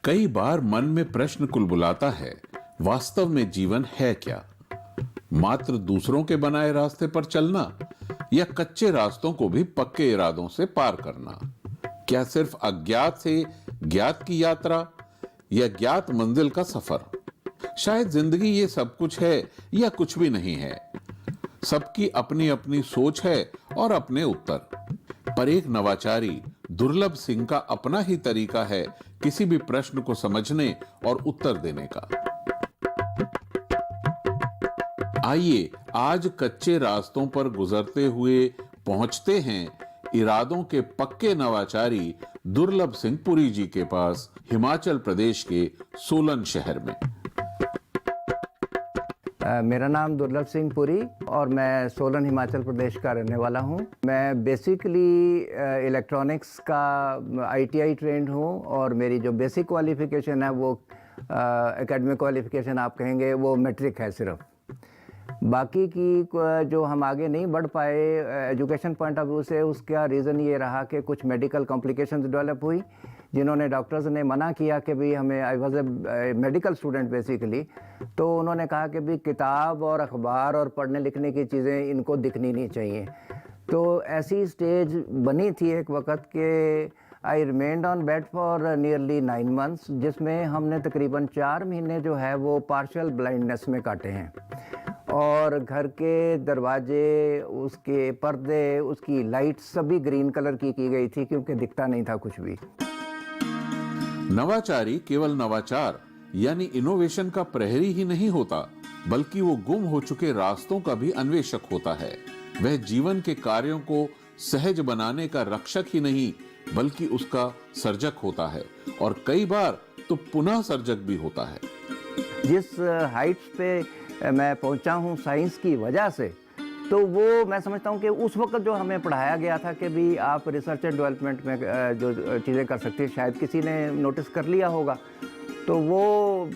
कई बार मन में प्रश्न कुलबुलाता है, वास्तव में जीवन है क्या? मात्र दूसरों के बनाए रास्ते पर चलना या कच्चे रास्तों को भी पक्के इरादों से पार करना? क्या सिर्फ अज्ञात से ज्ञात की यात्रा या ज्ञात मंजिल का सफर? शायद जिंदगी ये सब कुछ है या कुछ भी नहीं है। सबकी अपनी अपनी सोच है और अपने उत्तर। पर एक नवाचारी दुर्लभ सिंह का अपना ही तरीका है किसी भी प्रश्न को समझने और उत्तर देने का। आइए आज कच्चे रास्तों पर गुजरते हुए पहुंचते हैं इरादों के पक्के नवाचारी दुर्लभ सिंह पुरी जी के पास, हिमाचल प्रदेश के सोलन शहर में। मेरा नाम दुर्लभ सिंह पुरी और मैं सोलन हिमाचल प्रदेश का रहने वाला हूं। मैं बेसिकली इलेक्ट्रॉनिक्स का ITI ट्रेंड हूं और मेरी जो बेसिक क्वालिफिकेशन है वो एकेडमिक क्वालिफिकेशन आप कहेंगे वो मैट्रिक है सिर्फ। बाकी की जो हम आगे नहीं बढ़ पाए एजुकेशन पॉइंट ऑफ व्यू से, उसका रीज़न ये रहा कि कुछ मेडिकल कॉम्प्लिकेशंस डेवलप हुई, जिन्होंने डॉक्टर्स ने मना किया कि भाई हमें, I was a medical student basically, तो उन्होंने कहा कि भाई किताब और अखबार और पढ़ने लिखने की चीज़ें इनको दिखनी नहीं चाहिए। तो ऐसी स्टेज बनी थी एक वक्त के आई remained on bed for nearly 9 months, जिसमें हमने तकरीबन 4 महीने जो है वो पार्शियल ब्लाइंडनेस में काटे हैं। और घर के दरवाजे, उसके पर्दे, उसकी लाइट सभी ग्रीन कलर की गई थी क्योंकि दिखता नहीं था कुछ भी। नवाचारी केवल नवाचार यानी इनोवेशन का प्रहरी ही नहीं होता, बल्कि वो गुम हो चुके रास्तों का भी अन्वेषक होता है। वह जीवन के कार्यों को सहज बनाने का रक्षक ही नहीं, बल्कि उसका सर्जक होता है और कई बार तो पुनः सर्जक भी होता है। जिस हाइट्स पे मैं पहुंचा हूं साइंस की वजह से, तो वो मैं समझता हूं कि उस वक्त जो हमें पढ़ाया गया था कि भी आप रिसर्च एंड डेवलपमेंट में जो चीज़ें कर सकती हैं, शायद किसी ने नोटिस कर लिया होगा। तो वो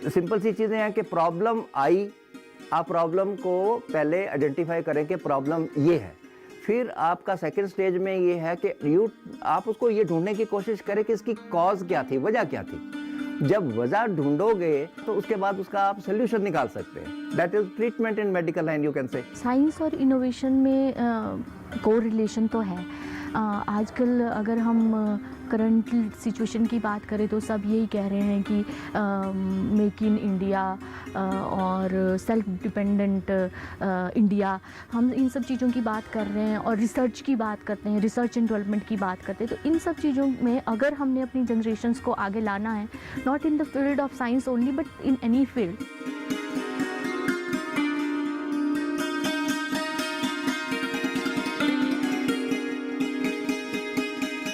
सिंपल सी चीज़ें हैं कि प्रॉब्लम आई, आप प्रॉब्लम को पहले आइडेंटिफाई करें कि प्रॉब्लम ये है। फिर आपका सेकंड स्टेज में ये है कि आप उसको ये ढूंढने की कोशिश करें कि इसकी कॉज क्या थी, वजह क्या थी। जब वजह ढूंढोगे तो उसके बाद उसका आप सोल्यूशन निकाल सकते हैं। That is treatment in medical line, you can say. Science और इनोवेशन में को रिलेशन तो है। आजकल अगर हम करंट सिचुएशन की बात करें तो सब यही कह रहे हैं कि मेक इन इंडिया और सेल्फ डिपेंडेंट इंडिया, हम इन सब चीज़ों की बात कर रहे हैं और रिसर्च की बात करते हैं, रिसर्च एंड डेवलपमेंट की बात करते हैं। तो इन सब चीज़ों में अगर हमने अपनी जनरेशन्स को आगे लाना है, not in the field of science only but in any field,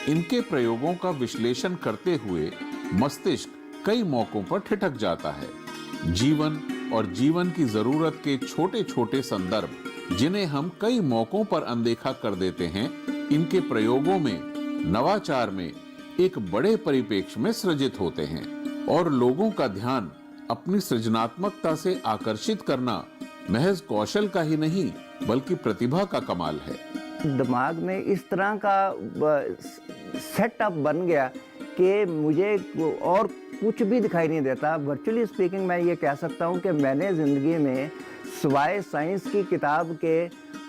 इनके प्रयोगों का विश्लेषण करते हुए मस्तिष्क कई मौकों पर ठिठक जाता है। जीवन और जीवन की जरूरत के छोटे छोटे संदर्भ, जिन्हें हम कई मौकों पर अनदेखा कर देते हैं, इनके प्रयोगों में, नवाचार में एक बड़े परिप्रेक्ष्य में सृजित होते हैं और लोगों का ध्यान अपनी सृजनात्मकता से आकर्षित करना महज कौशल का ही नहीं, बल्कि प्रतिभा का कमाल है। दिमाग में इस तरह का सेटअप बन गया कि मुझे और कुछ भी दिखाई नहीं देता। वर्चुअली स्पीकिंग मैं ये कह सकता हूँ कि मैंने ज़िंदगी में सिवाय साइंस की किताब के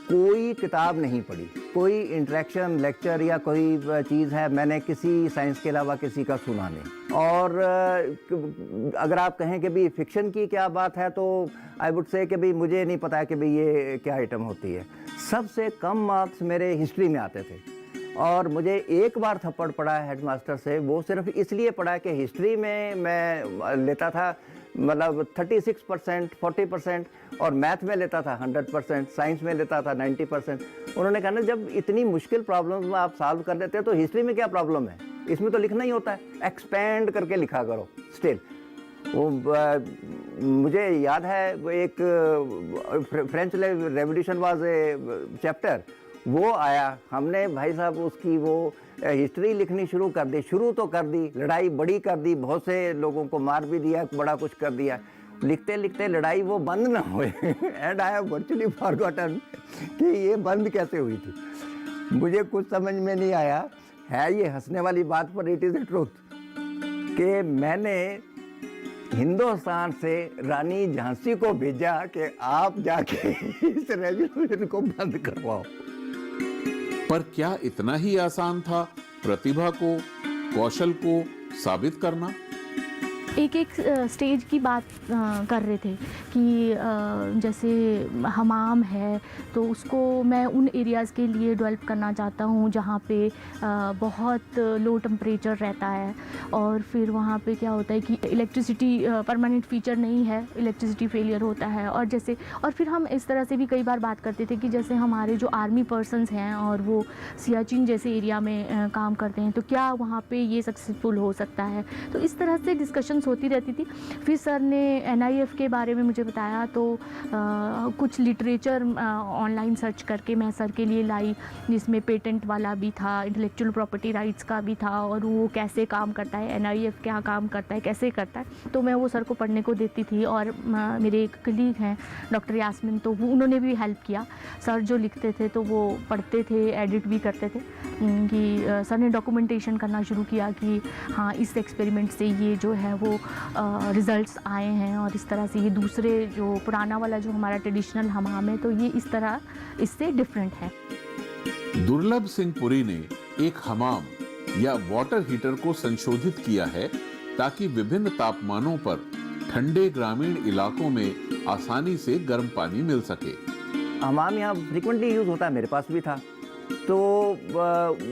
कोई किताब नहीं पढ़ी। कोई इंटरेक्शन, लेक्चर या कोई चीज़ है मैंने किसी साइंस के अलावा किसी का सुना नहीं। और अगर आप कहें कि भाई फिक्शन की क्या बात है, तो आई वुड से कि भाई मुझे नहीं पता है कि भाई ये क्या आइटम होती है। सबसे कम मार्क्स मेरे हिस्ट्री में आते थे और मुझे एक बार थप्पड़ पड़ा है हेडमास्टर से, वो सिर्फ इसलिए पड़ा कि हिस्ट्री में मैं लेता था मतलब 36%, 40% और मैथ में लेता था 100%, साइंस में लेता था 90%। उन्होंने कहा ना, जब इतनी मुश्किल प्रॉब्लम्स आप सॉल्व कर लेते हैं तो हिस्ट्री में क्या प्रॉब्लम है, इसमें तो लिखना ही होता है, एक्सपेंड करके लिखा करो। स्टिल वो मुझे याद है, वो एक French revolution was a chapter, वो आया, हमने भाई साहब उसकी वो हिस्ट्री लिखनी शुरू कर दी। शुरू तो कर दी, लड़ाई बड़ी कर दी, बहुत से लोगों को मार भी दिया, बड़ा कुछ कर दिया। लिखते लिखते लड़ाई वो बंद ना हुए and I have virtually forgotten कि ये बंद कैसे हुई थी। मुझे कुछ समझ में नहीं आया। है ये हंसने वाली बात, पर इट इज़ द ट्रूथ। कि मैंने हिंदुस्तान से रानी झांसी को भेजा कि आप जाके इस रेजोल्यूशन को बंद करवाओ। पर क्या इतना ही आसान था प्रतिभा को, कौशल को साबित करना? एक स्टेज की बात कर रहे थे कि जैसे हमाम है तो उसको मैं उन एरियाज़ के लिए डेवलप करना चाहता हूँ जहाँ पे बहुत लो टेम्परेचर रहता है, और फिर वहाँ पे क्या होता है कि इलेक्ट्रिसिटी परमानेंट फीचर नहीं है, इलेक्ट्रिसिटी फेलियर होता है। और फिर हम इस तरह से भी कई बार बात करते थे कि जैसे हमारे जो आर्मी पर्सन्स हैं और वो सियाचिन जैसे एरिया में काम करते हैं, तो क्या वहाँ पे ये सक्सेसफुल हो सकता है। तो इस तरह से डिस्कशंस होती रहती थी। फिर सर ने NIF के बारे में मुझे बताया, तो कुछ लिटरेचर ऑनलाइन सर्च करके मैं सर के लिए लाई, जिसमें पेटेंट वाला भी था, इंटेलेक्चुअल प्रॉपर्टी राइट्स का भी था, और वो कैसे काम करता है, NIF क्या काम करता है, कैसे करता है, तो मैं वो सर को पढ़ने को देती थी। और मेरे एक कलीग हैं डॉक्टर यास्मिन, तो उन्होंने भी हेल्प किया। सर जो लिखते थे तो वो पढ़ते थे, एडिट भी करते थे। कि सर ने डॉक्यूमेंटेशन करना शुरू किया कि हाँ इस एक्सपेरिमेंट से ये जो है वो रिज़ल्ट्स आए हैं, और इस तरह से ये दूसरे जो पुराना वाला जो हमारा ट्रेडिशनल हमाम है तो ये इस तरह इससे डिफरेंट है। दुर्लभ सिंह पुरी ने एक हमाम या वाटर हीटर को संशोधित किया है ताकि विभिन्न तापमानों पर ठंडे ग्रामीण इलाकों में आसानी से गर्म पानी मिल सके। हमाम यहाँ फ्रिक्वेंटली यूज़ होता है, मेरे पास भी था। तो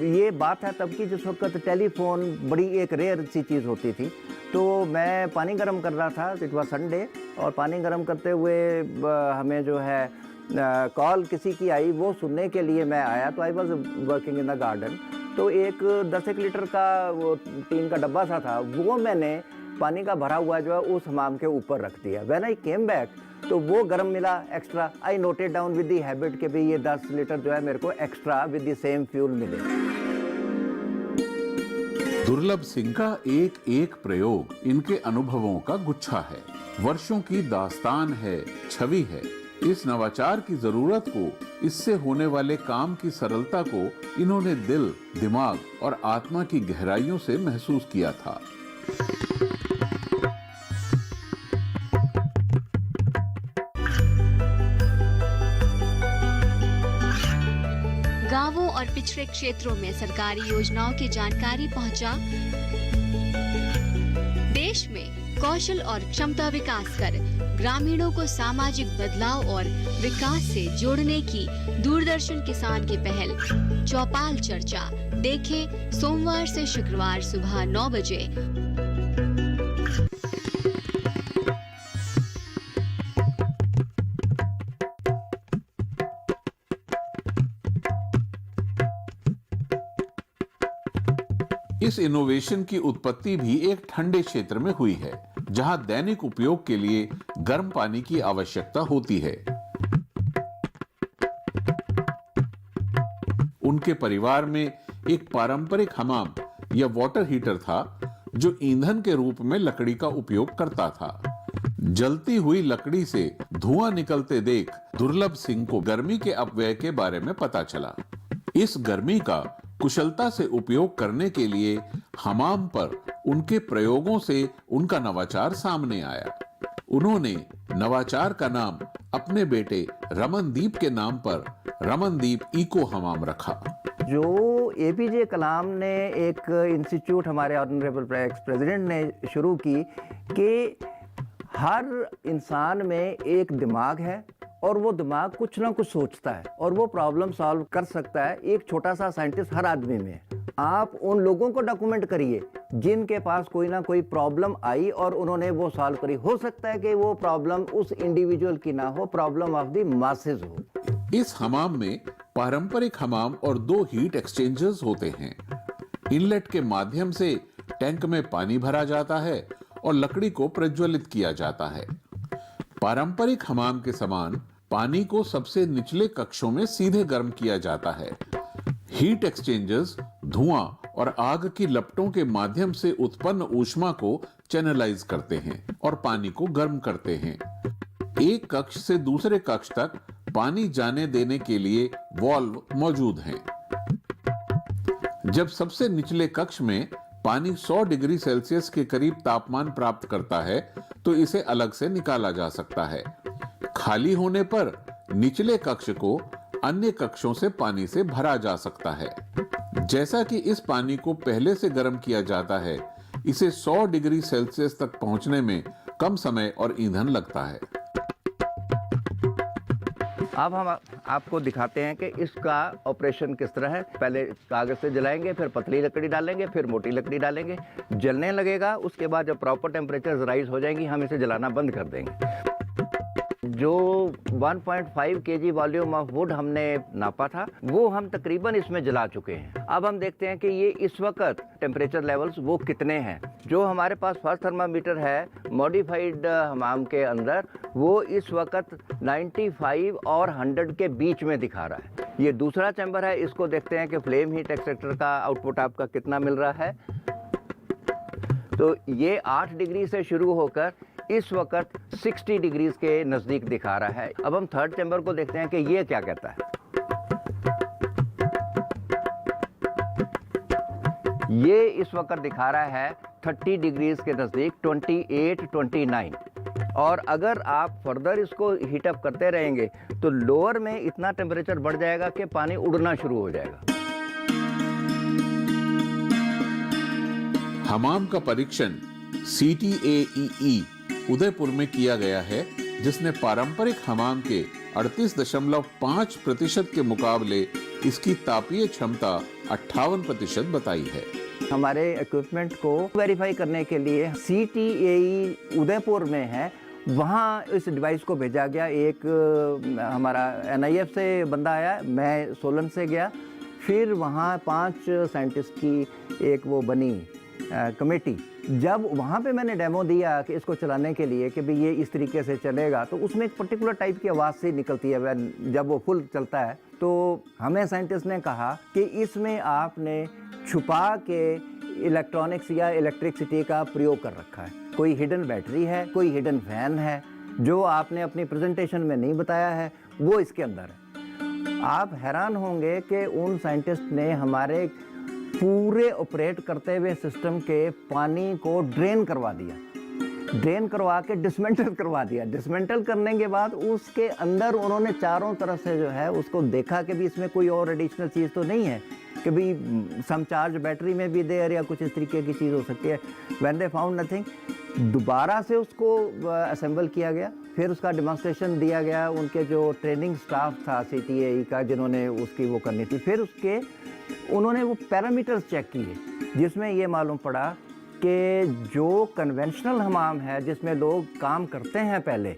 ये बात है तब की जिस वक्त टेलीफोन बड़ी एक रेयर सी चीज़ होती थी। तो मैं पानी गर्म कर रहा था, इट वाज संडे, और पानी गर्म करते हुए हमें जो है कॉल किसी की आई, वो सुनने के लिए मैं आया। तो I was working in the garden. तो एक 10 लीटर का वो टीन का डब्बा सा था, वो मैंने पानी का भरा हुआ जो है उस हमाम के ऊपर रख दिया। व्हेन आई केम बैक तो वो गर्म मिला extra. I noted down with the habit कि भाई ये 10 लीटर जो है मेरे को extra with the same fuel मिले। दुर्लभ सिंह का एक एक प्रयोग इनके अनुभवों का गुच्छा है, वर्षों की दास्तान है, छवि है। इस नवाचार की जरूरत को, इससे होने वाले काम की सरलता को इन्होंने दिल, दिमाग और आत्मा की गहराइयों से महसूस किया था। गांवों और पिछड़े क्षेत्रों में सरकारी योजनाओं की जानकारी पहुंचा। देश में कौशल और क्षमता विकास कर ग्रामीणों को सामाजिक बदलाव और विकास से जोड़ने की दूरदर्शन किसान की पहल चौपाल चर्चा देखें सोमवार से शुक्रवार सुबह 9 बजे। इस इनोवेशन की उत्पत्ति भी एक ठंडे क्षेत्र में हुई है, जहां दैनिक उपयोग के लिए गर्म पानी की आवश्यकता होती है। उनके परिवार में एक पारंपरिक हमाम या वाटर हीटर था जो ईंधन के रूप में लकड़ी का उपयोग करता था। जलती हुई लकड़ी से धुआं निकलते देख दुर्लभ सिंह को गर्मी के अपव्यय के बारे में पता चला। इस गर्मी का कुशलता से उपयोग करने के लिए हमाम पर उनके प्रयोगों से उनका नवाचार सामने आया। उन्होंने नवाचार का नाम अपने बेटे रमनदीप के नाम पर रमनदीप इको हमाम रखा। जो APJ कलाम ने एक इंस्टीट्यूट हमारे ऑनरेबल एक्स प्रेसिडेंट ने शुरू की कि हर इंसान में एक दिमाग है और वो दिमाग कुछ ना कुछ सोचता है और वो प्रॉब्लम सॉल्व कर सकता है। एक छोटा सा साइंटिस्ट हर आदमी में है। आप उन लोगों को डॉक्यूमेंट करिए जिनके पास कोई ना कोई प्रॉब्लम आई और उन्होंने वो सॉल्व करी। हो सकता है कि वो प्रॉब्लम उस इंडिविजुअल की ना हो, प्रॉब्लम ऑफ द मासेस हो। इस हमाम में पारंपरिक हमाम और 2 हीट एक्सचेंजर्स होते हैं। इनलेट के माध्यम से टैंक में पानी भरा जाता है और लकड़ी को प्रज्वलित किया जाता है। पारंपरिक हमाम के समान पानी को सबसे निचले कक्षों में सीधे गर्म किया जाता है। हीट एक्सचेंजर्स धुआं और आग की लपटों के माध्यम से उत्पन्न ऊष्मा को चैनलाइज करते हैं और पानी को गर्म करते हैं। एक कक्ष से दूसरे कक्ष तक पानी जाने देने के लिए वाल्व मौजूद हैं। जब सबसे निचले कक्ष में पानी 100 डिग्री सेल्सियस के करीब तापमान प्राप्त करता है तो इसे अलग से निकाला जा सकता है। खाली होने पर निचले कक्ष को अन्य कक्षों से पानी से भरा जा सकता है। जैसा कि इस पानी को पहले से गर्म किया जाता है, इसे 100 डिग्री सेल्सियस तक पहुंचने में कम समय और ईंधन लगता है। अब हम आपको दिखाते हैं कि इसका ऑपरेशन किस तरह है। पहले कागज से जलाएंगे, फिर पतली लकड़ी डालेंगे, फिर मोटी लकड़ी डालेंगे, जलने लगेगा। उसके बाद जब प्रॉपर टेम्परेचर राइज हो जाएंगी, हम इसे जलाना बंद कर देंगे। जो 1.5 kg वॉल्यूम ऑफ वुड हमने नापा था, वो हम तकरीबन इसमें जला चुके हैं। अब हम देखते हैं कि ये इस वक्त टेम्परेचर लेवल्स वो कितने हैं। जो हमारे पास फर्स्ट थर्मामीटर है मॉडिफाइड हमाम के अंदर, वो इस वक्त 95 और 100 के बीच में दिखा रहा है। ये दूसरा चैम्बर है, इसको देखते हैं कि फ्लेम हीट एक्सट्रैक्टर का आउटपुट आपका कितना मिल रहा है। तो ये 8 डिग्री से शुरू होकर इस वक्त 60 डिग्रीज के नज़दीक दिखा रहा है। अब हम थर्ड चैम्बर को देखते हैं कि ये क्या कहता है। ये इस वक्त दिखा रहा है 30 डिग्रीज के नज़दीक, 28, 29। और अगर आप फर्दर इसको हीटअप करते रहेंगे तो लोअर में इतना टेम्परेचर बढ़ जाएगा कि पानी उड़ना शुरू हो जाएगा। हमाम का परीक्षण CTAEE उदयपुर में किया गया है, जिसने पारंपरिक हमाम के 38.5% के मुकाबले इसकी तापीय क्षमता 58% बताई है। हमारे इक्विपमेंट को वेरीफाई करने के लिए CTAE उदयपुर में है, वहाँ इस डिवाइस को भेजा गया। एक हमारा NIF से बंदा आया, मैं सोलन से गया। फिर वहाँ 5 साइंटिस्ट की एक वो बनी कमेटी। जब वहाँ पे मैंने डेमो दिया कि इसको चलाने के लिए कि भाई ये इस तरीके से चलेगा, तो उसमें एक पर्टिकुलर टाइप की आवाज़ से निकलती है जब वो फुल चलता है। तो हमें साइंटिस्ट ने कहा कि इसमें आपने छुपा के इलेक्ट्रॉनिक्स या इलेक्ट्रिसिटी का प्रयोग कर रखा है। कोई हिडन बैटरी है, कोई हिडन फैन है, जो आपने अपनी प्रेजेंटेशन में नहीं बताया है, वो इसके अंदर है। आप हैरान होंगे कि उन साइंटिस्ट ने हमारे पूरे ऑपरेट करते हुए सिस्टम के पानी को ड्रेन करवा दिया, ड्रेन करवा के डिसमेंटल करवा दिया। डिसमेंटल करने के बाद उसके अंदर उन्होंने चारों तरफ से जो है उसको देखा कि भी इसमें कोई और एडिशनल चीज़ तो नहीं है, कि भी सम चार्ज बैटरी में भी देर या कुछ इस तरीके की चीज़ हो सकती है। व्हेन दे फाउंड नथिंग, दोबारा से उसको असेंबल किया गया, फिर उसका डेमोन्स्ट्रेशन दिया गया उनके जो ट्रेनिंग स्टाफ था CTAE का, जिन्होंने उसकी वो करनी थी। फिर उसके उन्होंने वो पैरामीटर्स चेक किए, जिसमें ये मालूम पड़ा कि जो कन्वेंशनल हमाम है जिसमें लोग काम करते हैं पहले,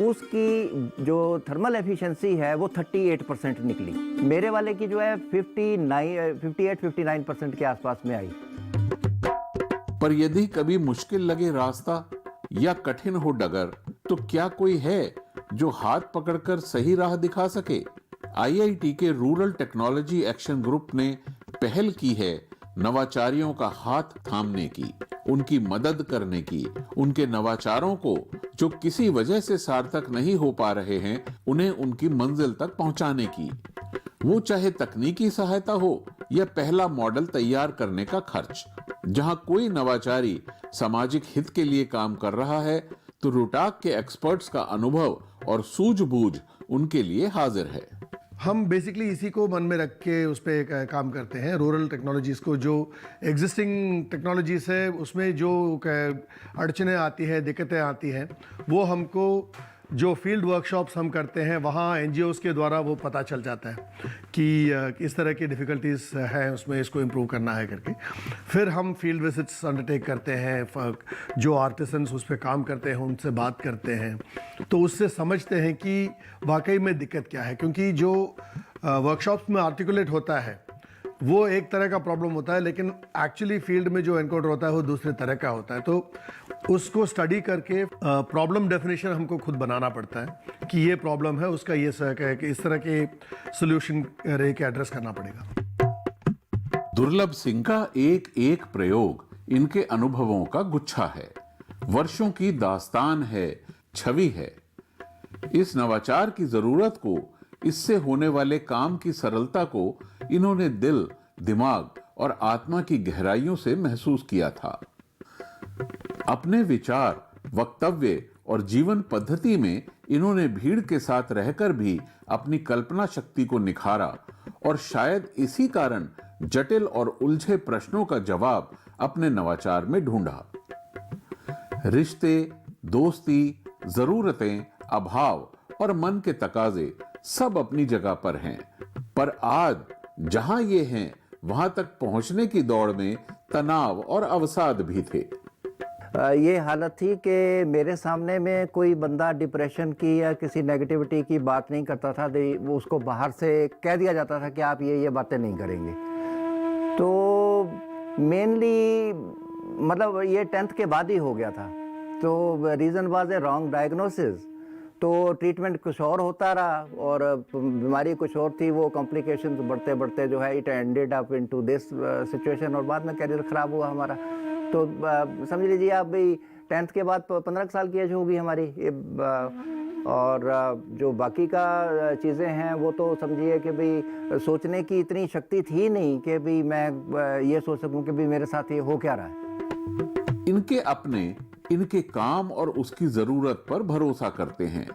उसकी जो थर्मल एफिशिएंसी है वो 38% निकली। मेरे वाले की जो है 58-59% के आसपास में आई। पर यदि कभी मुश्किल लगे रास्ता या कठिन हो डगर, तो क्या कोई है जो हाथ पकड़कर सही राह दिखा सके? IIT के रूरल टेक्नोलॉजी एक्शन ग्रुप ने पहल की है नवाचारियों का हाथ थामने की, उनकी मदद करने की, उनके नवाचारों को जो किसी वजह से सार्थक नहीं हो पा रहे हैं, उन्हें उनकी मंजिल तक पहुंचाने की। वो चाहे तकनीकी सहायता हो या पहला मॉडल तैयार करने का खर्च। जहां कोई नवाचारी सामाजिक हित के लिए काम कर रहा है, तो रोहताक के एक्सपर्ट्स का अनुभव और सूझबूझ उनके लिए हाजिर है। हम बेसिकली इसी को मन में रख के उस पर काम करते हैं। रूरल टेक्नोलॉजीज़ को, जो एग्जिस्टिंग टेक्नोलॉजीज़ है उसमें जो अड़चनें आती है, दिक्कतें आती हैं, वो हमको जो फील्ड वर्कशॉप्स हम करते हैं वहाँ NGOs के द्वारा वो पता चल जाता है कि इस तरह की डिफ़िकल्टीज़ हैं, उसमें इसको इम्प्रूव करना है करके। फिर हम फील्ड विजिट्स अंडरटेक करते हैं, जो आर्टिसंस उस पर काम करते हैं उनसे बात करते हैं, तो उससे समझते हैं कि वाकई में दिक्कत क्या है। क्योंकि जो वर्कशॉप्स में आर्टिकुलेट होता है वो एक तरह का प्रॉब्लम होता है, लेकिन एक्चुअली फील्ड में जो एनकाउंटर होता है वो दूसरे तरह का होता है। तो उसको स्टडी करके प्रॉब्लम डेफिनेशन हमको खुद बनाना पड़ता है कि ये प्रॉब्लम है, उसका ये है कि इस तरह के सोल्यूशन रह के एड्रेस करना पड़ेगा। दुर्लभ सिंह का एक एक प्रयोग इनके अनुभवों का गुच्छा है, वर्षों की दास्तान है, छवि है। इस नवाचार की जरूरत को, इससे होने वाले काम की सरलता को इन्होंने दिल, दिमाग और आत्मा की गहराइयों से महसूस किया था। अपने विचार, वक्तव्य और जीवन पद्धति में इन्होंने भीड़ के साथ रहकर भी अपनी कल्पना शक्ति को निखारा और शायद इसी कारण जटिल और उलझे प्रश्नों का जवाब अपने नवाचार में ढूंढा। रिश्ते, दोस्ती, जरूरतें, अभाव और मन के तकाजे सब अपनी जगह पर हैं, पर आज जहां ये हैं वहां तक पहुंचने की दौड़ में तनाव और अवसाद भी थे। ये हालत थी कि मेरे सामने में कोई बंदा डिप्रेशन की या किसी नेगेटिविटी की बात नहीं करता था, वो उसको बाहर से कह दिया जाता था कि आप ये बातें नहीं करेंगे। तो मेनली मतलब ये 10th के बाद ही हो गया था। तो reason was a wrong diagnosis. तो ट्रीटमेंट कुछ और होता रहा और बीमारी कुछ और थी। वो कॉम्प्लिकेशंस बढ़ते बढ़ते जो है it ended up into this situation और बाद में कैरियर ख़राब हुआ हमारा। तो समझ लीजिए आप भाई 10th के बाद 15 साल की एज होगी हमारी। और जो बाकी का चीज़ें हैं वो तो समझिए कि भाई सोचने की इतनी शक्ति थी नहीं कि भाई मैं ये सोच सकूं कि भाई मेरे साथ ये हो क्या रहा है। इनके अपने इनके काम और उसकी जरूरत पर भरोसा करते हैं,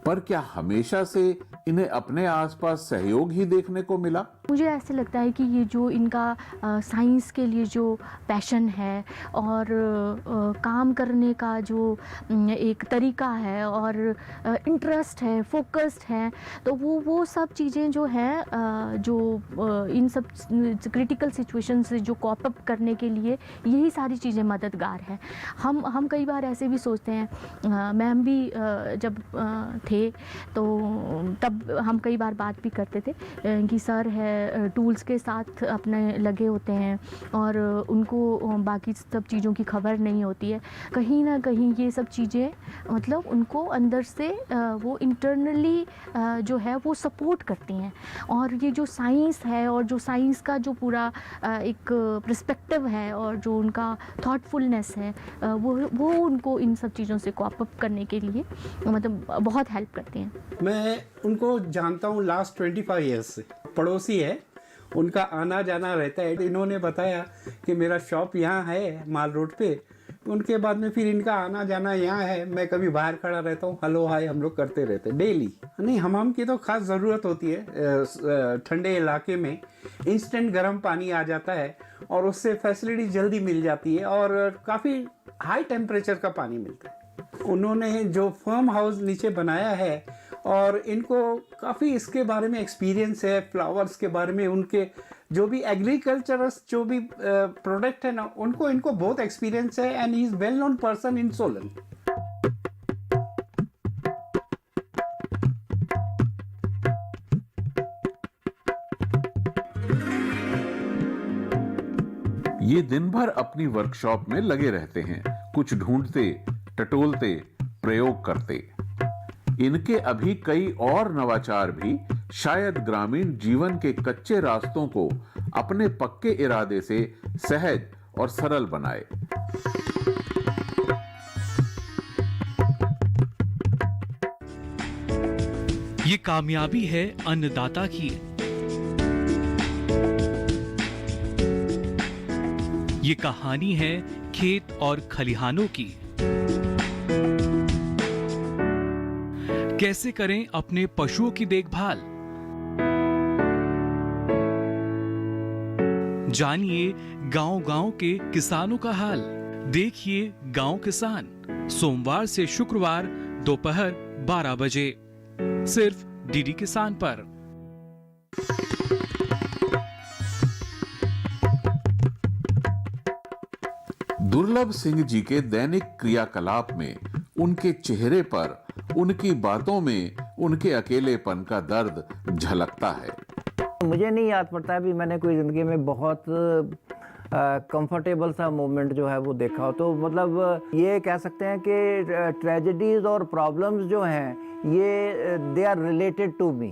पर क्या हमेशा से इन्हें अपने आसपास सहयोग ही देखने को मिला? मुझे ऐसे लगता है कि ये जो इनका साइंस के लिए जो पैशन है और काम करने का जो एक तरीका है और इंटरेस्ट है, फोकस्ड है, तो वो सब चीज़ें जो हैं जो इन सब क्रिटिकल सिचुएशन से जो कॉप अप करने के लिए यही सारी चीज़ें मददगार हैं। हम कई बार ऐसे भी सोचते हैं, मैम भी जब थे तो तब हम कई बार बात भी करते थे कि सर है टूल्स के साथ अपने लगे होते हैं और उनको बाकी सब चीज़ों की खबर नहीं होती है। कहीं ना कहीं ये सब चीज़ें मतलब उनको अंदर से वो इंटरनली जो है वो सपोर्ट करती हैं। और ये जो साइंस है और जो साइंस का जो पूरा एक पर्सपेक्टिव है और जो उनका थॉटफुलनेस है वो उनको इन सब चीज़ों से कॉप अप करने के लिए मतलब बहुत हेल्प करती हैं। मैं उनको जानता हूँ लास्ट 25 ईयर्स से, पड़ोसी है, उनका आना जाना रहता है। इन्होंने बताया कि मेरा शॉप यहाँ है माल रोड पे, उनके बाद में फिर इनका आना जाना यहाँ है। मैं कभी बाहर खड़ा रहता हूँ, हेलो हाय हम लोग करते रहते हैं डेली। नहीं, हमाम की तो खास ज़रूरत होती है। ठंडे इलाके में इंस्टेंट गर्म पानी आ जाता है और उससे फैसिलिटी जल्दी मिल जाती है और काफ़ी हाई टेम्परेचर का पानी मिलता है। उन्होंने जो फार्म हाउस नीचे बनाया है और इनको काफ़ी इसके बारे में एक्सपीरियंस है, फ्लावर्स के बारे में, उनके जो भी एग्रीकल्चरस जो भी प्रोडक्ट है ना, इनको बहुत एक्सपीरियंस है and he is well known person in Solan. ये दिन भर अपनी वर्कशॉप में लगे रहते हैं, कुछ ढूंढते, टटोलते, प्रयोग करते। इनके अभी कई और नवाचार भी शायद ग्रामीण जीवन के कच्चे रास्तों को अपने पक्के इरादे से सहज और सरल बनाए। ये कामयाबी है अन्नदाता की। ये कहानी है खेत और खलिहानों की। कैसे करें अपने पशुओं की देखभाल, जानिए गांव-गांव के किसानों का हाल। देखिए गांव किसान, सोमवार से शुक्रवार दोपहर 12 बजे सिर्फ डीडी किसान पर। दुर्लभ सिंह जी के दैनिक क्रियाकलाप में, उनके चेहरे पर, उनकी बातों में उनके अकेलेपन का दर्द झलकता है। मुझे नहीं याद पड़ता भी मैंने कोई ज़िंदगी में बहुत कंफर्टेबल सा मोमेंट जो है वो देखा हो। तो मतलब ये कह सकते हैं कि ट्रेजेडीज़ और प्रॉब्लम्स जो हैं ये they are related to me,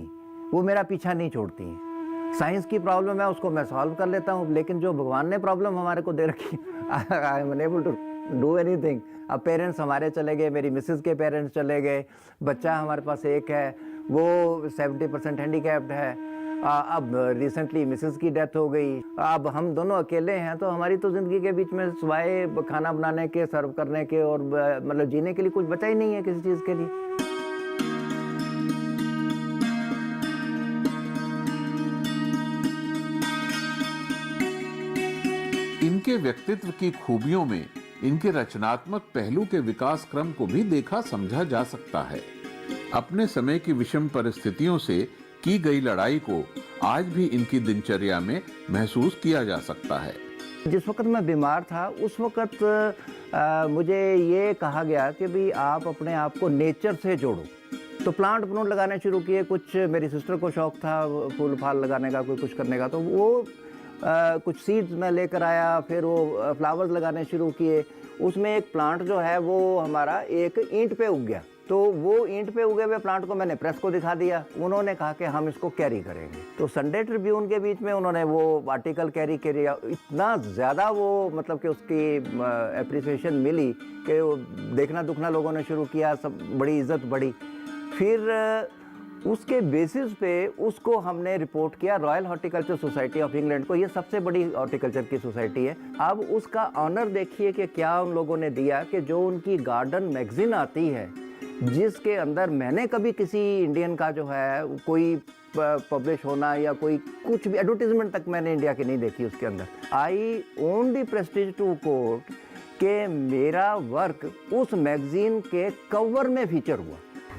वो मेरा पीछा नहीं छोड़ती हैं। साइंस की प्रॉब्लम है उसको मैं सॉल्व कर लेता हूँ, लेकिन जो भगवान ने प्रॉब्लम हमारे को दे रखी, I am unable to do anything. अब पेरेंट्स हमारे चले गए, मेरी मिसेस के पेरेंट्स चले गए, बच्चा हमारे पास एक है, वो 70% हैंडीकैप्ड है, अब रिसेंटली मिसेस की डेथ हो गई, अब हम दोनों अकेले हैं, तो हमारी तो ज़िंदगी के बीच में सिवाय खाना बनाने के, सर्व करने के और मतलब जीने के लिए कुछ बचा ही नहीं है किसी चीज़ के लिए। इनके व्यक्तित्व की खूबियों में इनके रचनात्मक पहलू के विकास क्रम को भी देखा समझा जा सकता है। अपने समय की विषम परिस्थितियों से की गई लड़ाई को आज भी इनकी दिनचर्या में महसूस किया जा सकता है। जिस वक्त मैं बीमार था उस वक्त मुझे ये कहा गया कि भाई आप अपने आप को नेचर से जोड़ो, तो प्लांट लगाने शुरू किए। कुछ मेरी सिस्टर को शौक था फूल फाल लगाने का, कोई कुछ करने का, तो वो कुछ सीड्स मैं लेकर आया, फिर वो फ्लावर्स लगाने शुरू किए। उसमें एक प्लांट जो है वो हमारा एक ईंट पे उग गया, तो वो ईंट पे उगे हुए प्लांट को मैंने प्रेस को दिखा दिया। उन्होंने कहा कि हम इसको कैरी करेंगे, तो संडे ट्रिब्यून के बीच में उन्होंने वो आर्टिकल कैरी किया। इतना ज़्यादा वो मतलब कि उसकी एप्रिसिएशन मिली कि देखना दुखना लोगों ने शुरू किया, सब बड़ी इज्जत बढ़ी। फिर उसके बेसिस पे उसको हमने रिपोर्ट किया royal horticulture society of England को। ये सबसे बड़ी हॉर्टिकल्चर की सोसाइटी है। अब उसका ऑनर देखिए कि क्या उन लोगों ने दिया कि जो उनकी गार्डन मैगजीन आती है, जिसके अंदर मैंने कभी किसी इंडियन का जो है कोई पब्लिश होना या कोई कुछ भी एडवर्टीजमेंट तक मैंने इंडिया की नहीं देखी उसके अंदर। I own the prestige to court कि मेरा वर्क उस मैगजीन के कवर में फीचर हुआ।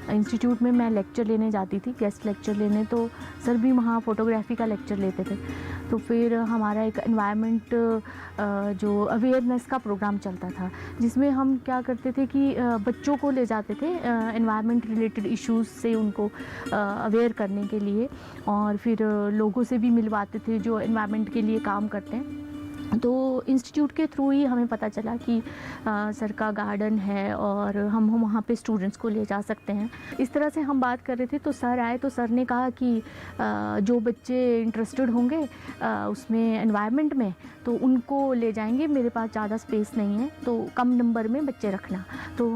इंस्टीट्यूट में मैं लेक्चर लेने जाती थी, गेस्ट लेक्चर लेने, तो सर भी वहाँ फ़ोटोग्राफी का लेक्चर लेते थे। तो फिर हमारा एक एनवायरनमेंट जो अवेयरनेस का प्रोग्राम चलता था, जिसमें हम क्या करते थे कि बच्चों को ले जाते थे एनवायरनमेंट रिलेटेड इश्यूज़ से उनको अवेयर करने के लिए, और फिर लोगों से भी मिलवाते थे जो एनवायरनमेंट के लिए काम करते हैं। तो इंस्टीट्यूट के थ्रू ही हमें पता चला कि सर का गार्डन है और हम वहाँ पे स्टूडेंट्स को ले जा सकते हैं। इस तरह से हम बात कर रहे थे, तो सर आए, तो सर ने कहा कि जो बच्चे इंटरेस्टेड होंगे उसमें एनवायरनमेंट में, तो उनको ले जाएंगे। मेरे पास ज़्यादा स्पेस नहीं है, तो कम नंबर में बच्चे रखना। तो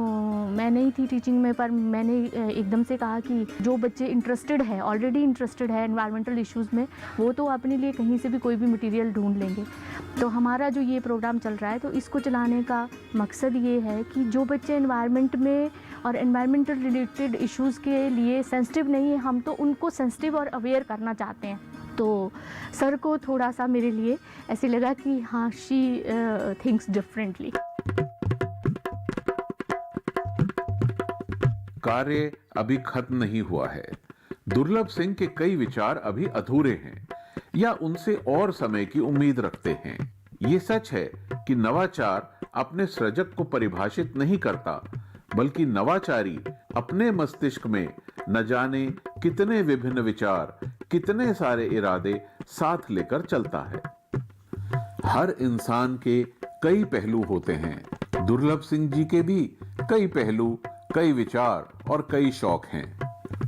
मैं नहीं थी टीचिंग में, पर मैंने एकदम से कहा कि जो बच्चे इंटरेस्टेड है, ऑलरेडी इंटरेस्टेड है एनवायरमेंटल इश्यूज़ में, वो तो अपने लिए कहीं से भी कोई भी मटेरियल ढूंढ लेंगे। तो हमारा जो ये प्रोग्राम चल रहा है, तो इसको चलाने का मकसद ये है कि जो बच्चे एनवायरनमेंट में और एनवायरमेंटल रिलेटेड इश्यूज़ के लिए सेंसिटिव नहीं है, हम तो उनको सेंसिटिव और अवेयर करना चाहते हैं। तो सर को थोड़ा सा मेरे लिए ऐसे लगा कि हाँ, शी थिंक्स डिफरेंटली। कार्य अभी खत्म नहीं हुआ है। दुर्लभ सिंह के कई विचार अभी अधूरे हैं या उनसे और समय की उम्मीद रखते हैं। ये सच है कि नवाचार अपने सृजक को परिभाषित नहीं करता, बल्कि नवाचारी अपने मस्तिष्क में न जाने कितने विभिन्न विचार, कितने सारे इरादे साथ लेकर चलता है। हर इंसान के कई पहलू होते हैं। दुर्लभ सिंह जी के भी कई पहलू, कई विचार और कई शौक हैं।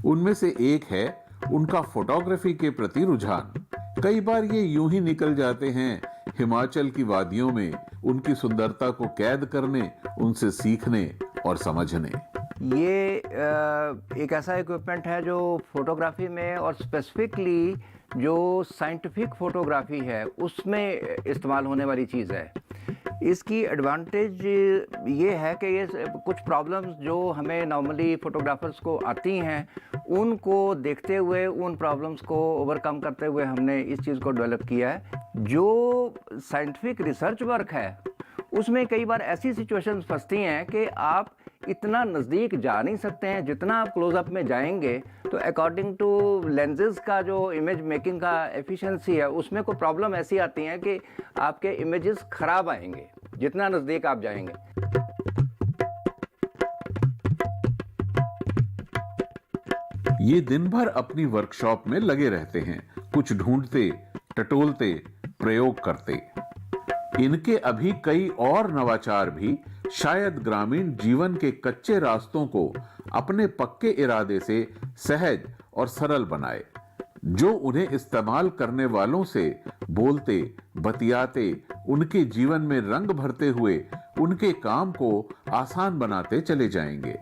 उनमें से एक है उनका फोटोग्राफी के प्रति रुझान। कई बार ये यूं ही निकल जाते हैं हिमाचल की वादियों में उनकी सुंदरता को कैद करने, उनसे सीखने और समझने। ये एक ऐसा इक्विपमेंट है जो फोटोग्राफी में और स्पेसिफिकली जो साइंटिफिक फोटोग्राफी है उसमें इस्तेमाल होने वाली चीज़ है। इसकी एडवांटेज ये है कि ये कुछ प्रॉब्लम्स जो हमें नॉर्मली फोटोग्राफर्स को आती हैं, उनको देखते हुए, उन प्रॉब्लम्स को ओवरकम करते हुए हमने इस चीज़ को डेवलप किया है। जो साइंटिफिक रिसर्च वर्क है उसमें कई बार ऐसी सिचुएशंस फंसती हैं कि आप इतना नज़दीक जा नहीं सकते हैं। जितना आप क्लोजअप में जाएंगे तो अकॉर्डिंग टू लेंसेज का जो इमेज मेकिंग का एफिशिएंसी है, उसमें कोई प्रॉब्लम ऐसी आती हैं कि आपके इमेजेस खराब आएंगे जितना नज़दीक आप जाएंगे। ये दिन भर अपनी वर्कशॉप में लगे रहते हैं, कुछ ढूंढते, टटोलते, प्रयोग करते। इनके अभी कई और नवाचार भी शायद ग्रामीण जीवन के कच्चे रास्तों को अपने पक्के इरादे से सहज और सरल बनाए, जो उन्हें इस्तेमाल करने वालों से बोलते, बतियाते, उनके जीवन में रंग भरते हुए उनके काम को आसान बनाते चले जाएंगे।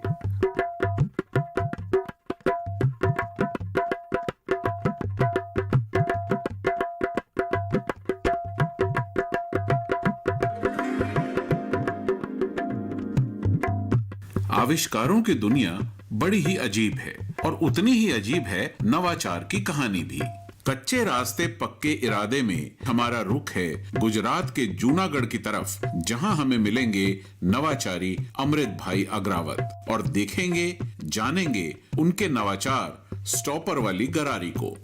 आविष्कारों की दुनिया बड़ी ही अजीब है और उतनी ही अजीब है नवाचार की कहानी भी। कच्चे रास्ते पक्के इरादे में हमारा रुख है गुजरात के जूनागढ़ की तरफ, जहां हमें मिलेंगे नवाचारी अमृत भाई अग्रावत और देखेंगे, जानेंगे उनके नवाचार स्टॉपर वाली गरारी को।